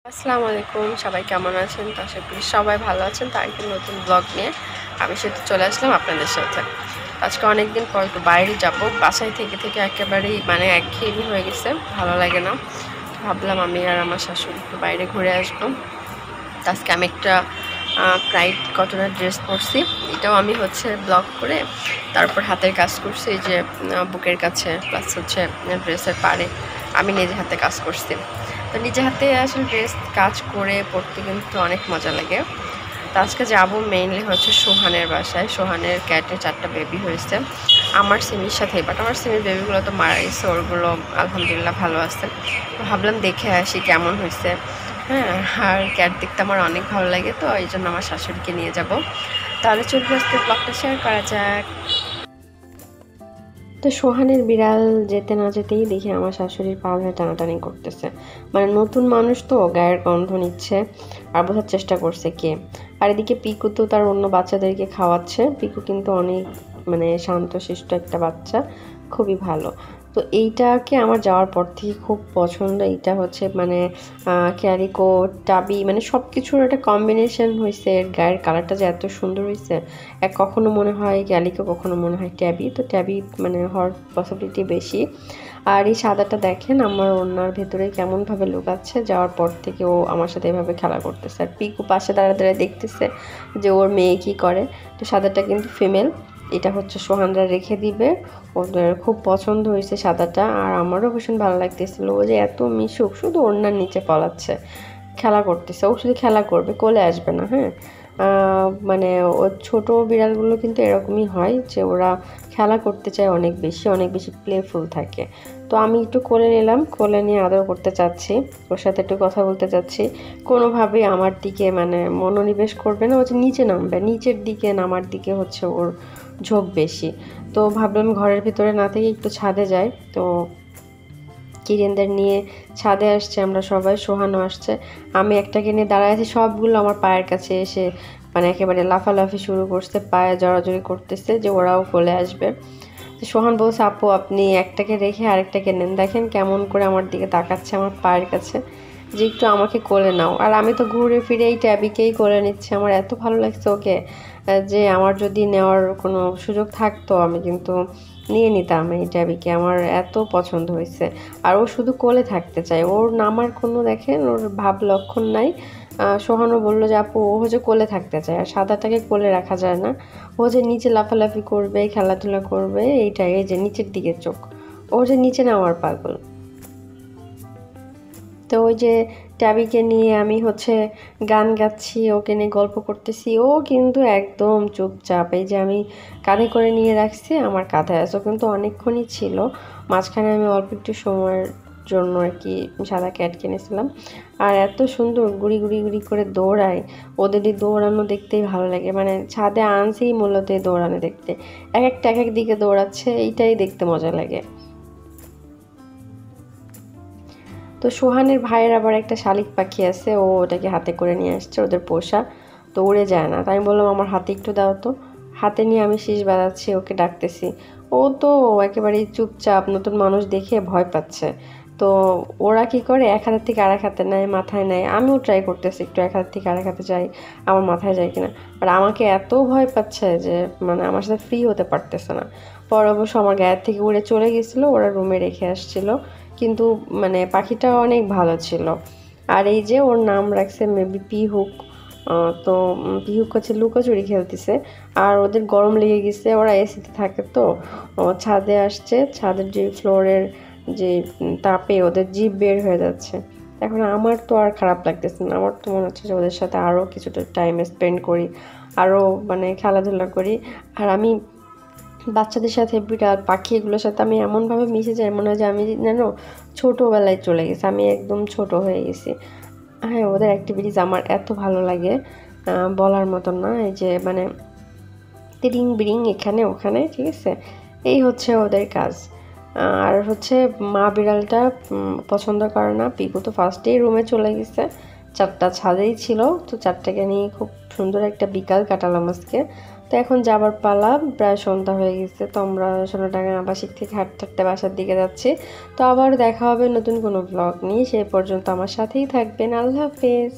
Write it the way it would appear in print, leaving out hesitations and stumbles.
আসসালামু আলাইকুম, সবাই কেমন আছেন? তো আশা করি সবাই ভালো আছেন। তো আরেকটি নতুন ব্লগ নিয়ে আমি সেটা চলে আসলাম আপনাদের সাথে। আজকে অনেকদিন পর একটু বাইরে যাব। বাসায় থেকে থেকে একেবারেই একঘেয়েমি হয়ে গেছে, ভালো লাগে না। ভাবলাম আমি আর আমার শাশুড়ি একটু বাইরে ঘুরে আসবো। তো আজকে আমি একটা প্রাইড কটনের ড্রেস পরছি। এটাও আমি ব্লগ করে তারপর হাতের কাজ করছি, এই যে বুকের কাছে প্লাস ড্রেসের পাড়ে আমি নিজে হাতে কাজ করছি। তো নিজে হাতে আসলে ড্রেস কাজ করে পরতে কিন্তু অনেক মজা লাগে। তো আজকে যাবো মেইনলি সোহানের বাসায়। সোহানের ক্যাটের 4টা বেবি হয়েছে আমার সিমির সাথেই, বাট আমার সিমির বেবিগুলো তো মারা গেছে, ওরগুলো আলহামদুলিল্লাহ ভালো আছে। তো ভাবলাম দেখে আসি কেমন হয়েছে। হ্যাঁ, আর ক্যাট দেখতে আমার অনেক ভালো লাগে, তো এই জন্য আমার শাশুড়িকে নিয়ে যাব। তাহলে চলবে আজকে ব্লগটা শেয়ার করা যাক। তো সোহানের বিড়াল যেতে না যেতেই দেখি আমার শাশুড়ির পা ধরে টানাটানি করতেছে। নতুন মানুষ তো গায়ের গন্ধ নিচ্ছে আর বোঝার চেষ্টা করছে কে। আর এদিকে পিকু তো তার অন্য বাচ্চাদেরকে খাওয়াচ্ছে। পিকু কিন্তু অনেক শান্তশিষ্ট একটা বাচ্চা, খুবই ভালো। তো এইটাকে আমার যাওয়ার পর থেকে খুব পছন্দ। এইটা ক্যারিকো টাবি, সব কিছুর একটা কম্বিনেশন হয়েছে। এর গায়ের কালারটা যে এত সুন্দর হয়েছে, কখনো মনে হয় ক্যালিকো, কখনো মনে হয় ট্যাবি। তো ট্যাবি হওয়ার পসিবিলিটি বেশি। আর এই সাদাটা দেখেন আমার ওড়নার ভেতরে কেমনভাবে লুকাচ্ছে। যাওয়ার পর থেকে ও আমার সাথে এভাবে খেলা করতেছে, আর পিকু পাশে দাঁড়িয়ে দাঁড়িয়ে দেখতেছে যে ওর মেয়ে কি করে। তো সাদাটা কিন্তু ফিমেল, এটা সোহানরা রেখে দিবে। ওদের খুব পছন্দ হয়েছে সাদাটা, আর আমারও ভীষণ ভালো লাগতেছিল। ও যে এত মিশুক, শুধু ওড়নার নিচে পলাচ্ছে, খেলা করতেছে। ও শুধু খেলা করবে, কোলে আসবে না। হ্যাঁ, ও ছোটো বিড়ালগুলো কিন্তু এরকমই হয় যে ওরা খেলা করতে চায় অনেক বেশি, অনেক বেশি প্লেফুল থাকে। তো আমি একটু কোলে নিলাম, কোলে নিয়ে আদর করতে চাচ্ছি, ওর সাথে একটু কথা বলতে চাচ্ছি। কোনোভাবেই আমার দিকে মনোনিবেশ করবে না, ও যে নিচে নামবে, নিচের দিকে নামার দিকে ওর ঝোঁক বেশি। তো ভাবলাম ঘরের ভিতরে না থেকে একটু ছাদে যাই। তো কিরেনদের নিয়ে ছাদে আসছে, আমরা সবাই, সোহানও আসছে। আমি একটাকে নিয়ে দাঁড়ায় আছি, সবগুলো আমার পায়ের কাছে এসে একেবারে লাফালাফি শুরু করছে, পায়ে জড়াজড়ি করতেছে যে ওরাও কোলে আসবে। সোহান বলছে, আপু আপনি একটাকে রেখে আরেকটাকে নেন। দেখেন কেমন করে আমার দিকে তাকাচ্ছে আমার পায়ের কাছে, যে একটু আমাকে কোলে নাও। আর আমি তো ঘুরে ফিরে এই ট্যাবিকেই কোলে নিচ্ছি। আমার এত ভালো লাগছে ওকে, যে আমার যদি নেওয়ার কোনো সুযোগ থাকতো আমি কিন্তু নিয়ে নিতাম এই ট্যাবিকে। আমার এত পছন্দ হয়েছে। আর ও শুধু কোলে থাকতে চায়, ওর নামার কোনো দেখেন ওর ভাব লক্ষণ নাই। সোহানও বললো যে আপু ও কোলে থাকতে চায়, আর সাদাটাকে কোলে রাখা যায় না। ও যে নিচে লাফালাফি করবে, খেলাধুলা করবে, এইটাই, এই যে নিচের দিকে চোখ, ও যে নিচে নামার পাগল। তো ওই যে ট্যাবিকে নিয়ে আমি গান গাচ্ছি, ওকে নিয়ে গল্প করতেছি, ও কিন্তু একদম চুপচাপ। এই যে আমি কাঁধে করে নিয়ে রাখছি, আমার কাঁধে আছে, ও কিন্তু অনেকক্ষণই ছিল। মাঝখানে আমি অল্প একটু সময়ের জন্য আর কি সাদা ক্যাট কিনেছিলাম। আর এত সুন্দর গুড়ি গুড়ি গুড়ি করে দৌড়ায়, ওদের এই দৌড়ানো দেখতেই ভালো লাগে। ছাদে আনছেই মূলত এই দৌড়ানো দেখতে, এক এক দিকে দৌড়াচ্ছে, এইটাই দেখতে মজা লাগে। তো সোহানের ভাইয়ের আবার একটা শালিক পাখি আছে, ও ওটাকে হাতে করে নিয়ে আসছে, ওদের পোষা। তো উড়ে যায় না, তাই আমি বললাম আমার হাতে একটু দাও। তো হাতে নিয়ে আমি শীষ বাজাচ্ছি, ওকে ডাকতেছি। ও তো একেবারেই চুপচাপ, নতুন মানুষ দেখে ভয় পাচ্ছে। তো ওরা কি করে, এক হাতের থেকে আরেক হাতে নেয়, মাথায় নেয়। আমিও ট্রাই করতেছি একটু এক হাত থেকে আরেক হাতে যাই, আমার মাথায় যায় কিনা। আর আমাকে এত ভয় পাচ্ছে যে আমার সাথে ফ্রি হতে পারতেছে না। পর অবশ্য আমার গায়ের থেকে উড়ে চলে গেছিলো, ওরা রুমে রেখে আসছিল। কিন্তু পাখিটা অনেক ভালো ছিল। আর এই যে ওর নাম রাখছে মেবি পিহুক। তো পিহুক লুকোচুরি খেলতেছে, আর ওদের গরম লেগে গেছে, ওরা এসিতে থাকে। তো ছাদে আসছে, ছাদের যে ফ্লোরের যে তাপে ওদের জিভ বের হয়ে যাচ্ছে। এখন আমার তো আর খারাপ লাগতেছে না, আমার তো মনে হচ্ছে যে ওদের সাথে আরও কিছুটা টাইম স্পেন্ড করি, আরও খেলাধুলা করি। আর আমি বাচ্চাদের সাথে, বিড়াল পাখি এগুলোর সাথে আমি এমনভাবে মিশে যাই, মনে হয় যে আমি জানো ছোটোবেলায় চলে গেছি, আমি একদম ছোট হয়ে গেছি। হ্যাঁ, ওদের অ্যাক্টিভিটিস আমার এত ভালো লাগে, বলার মতন না। এই যে তিরিং বিরিং এখানে ওখানে, ঠিক আছে, এই ওদের কাজ। আর মা বিড়ালটা পছন্দ করে না। পিকু তো ফার্স্টেই রুমে চলে গেছে, 4টা ছাদেই ছিল। তো 4টাকে নিয়ে খুব সুন্দর একটা বিকাল কাটালাম আজকে। তো এখন যাবার পালা, প্রায় সন্ধ্যা হয়ে গেছে। তো আমরা সোনাডাঙ্গা আবাসিক থেকে হাঁটতে হাঁটতে বাসার দিকে যাচ্ছি। তো আবার দেখা হবে নতুন কোনো ব্লগ নিয়ে, সেই পর্যন্ত আমার সাথেই থাকবেন। আল্লাহ হাফেজ।